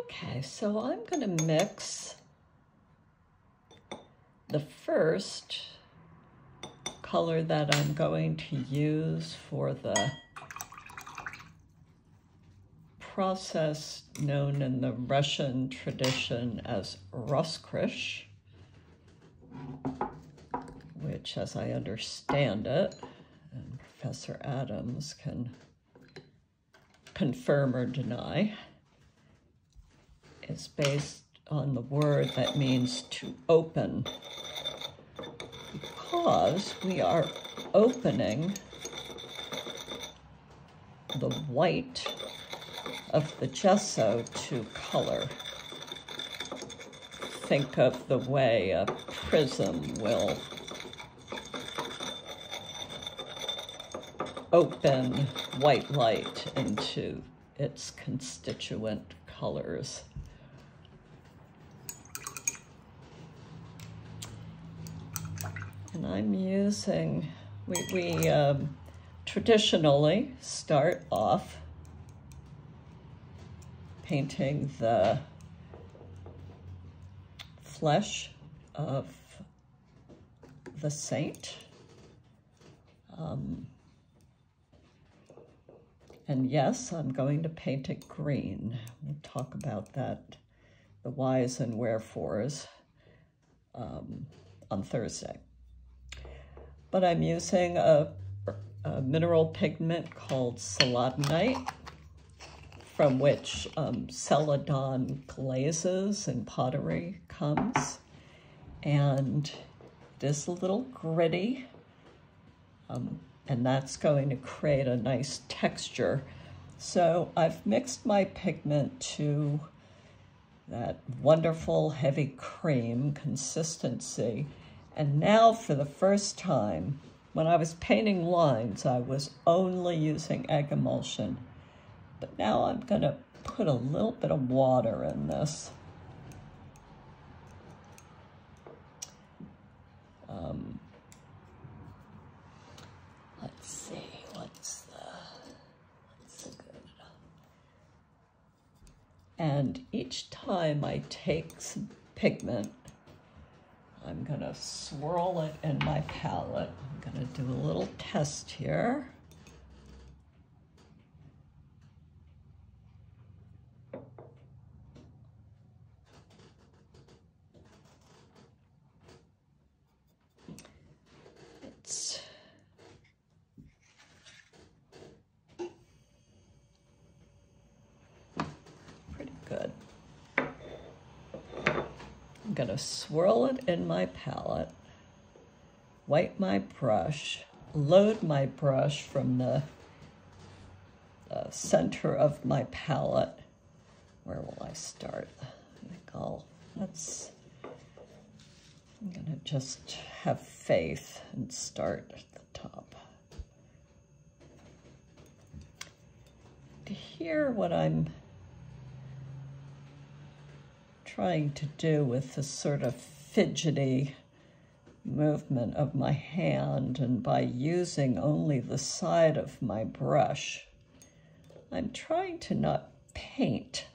Okay, so I'm going to mix the first color that I'm going to use for the process known in the Russian tradition as Roskrysh, which, as I understand it, and Professor Adams can confirm or deny, is based on the word that means to open, because we are opening the white of the gesso to color. Think of the way a prism will open white light into its constituent colors. And I'm using, we traditionally start off painting the flesh of the saint. And yes, I'm going to paint it green. We'll talk about that, the whys and wherefores, on Thursday. But I'm using a mineral pigment called celadonite, from which celadon glazes in pottery comes. And it is a little gritty, and that's going to create a nice texture. So I've mixed my pigment to that wonderful heavy cream consistency. And now for the first time, when I was painting lines, I was only using egg emulsion. But now I'm going to put a little bit of water in this. Let's see, what's the good? And each time I take some pigment, I'm going to swirl it in my palette. I'm going to do a little test here. It's pretty good. I'm going to swirl it in my palette, wipe my brush, load my brush from the center of my palette. Where will I start? I think I'm going to just have faith and start at the top. To hear what I'm trying to do with this sort of fidgety movement of my hand, and by using only the side of my brush, I'm trying to not paint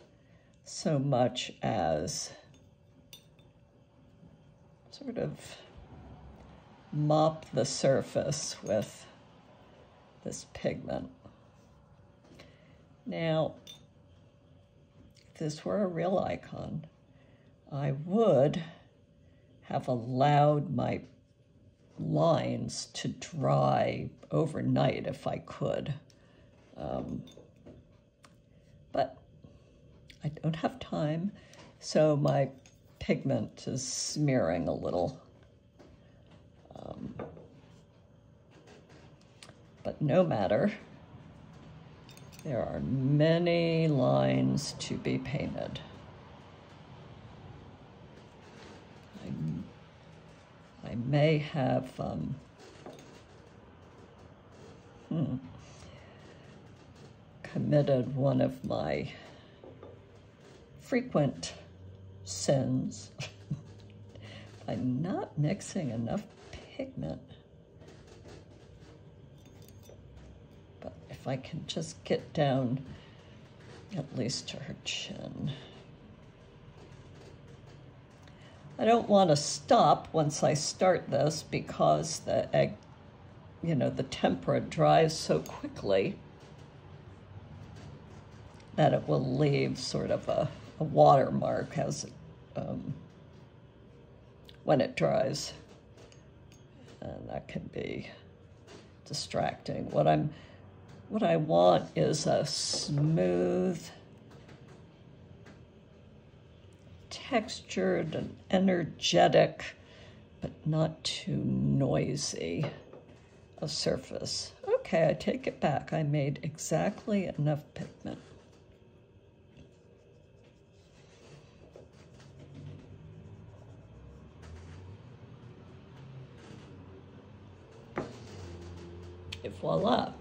so much as sort of mop the surface with this pigment. Now, if this were a real icon, I would have allowed my lines to dry overnight if I could. But I don't have time, so my pigment is smearing a little. But no matter, there are many lines to be painted. I may have committed one of my frequent sins by not mixing enough pigment. But if I can just get down at least to her chin. I don't want to stop once I start this because the egg, the tempera dries so quickly that it will leave sort of a watermark as when it dries, and that can be distracting. What I want is a smooth, textured and energetic, but not too noisy a surface. Okay, I take it back. I made exactly enough pigment. Et voila.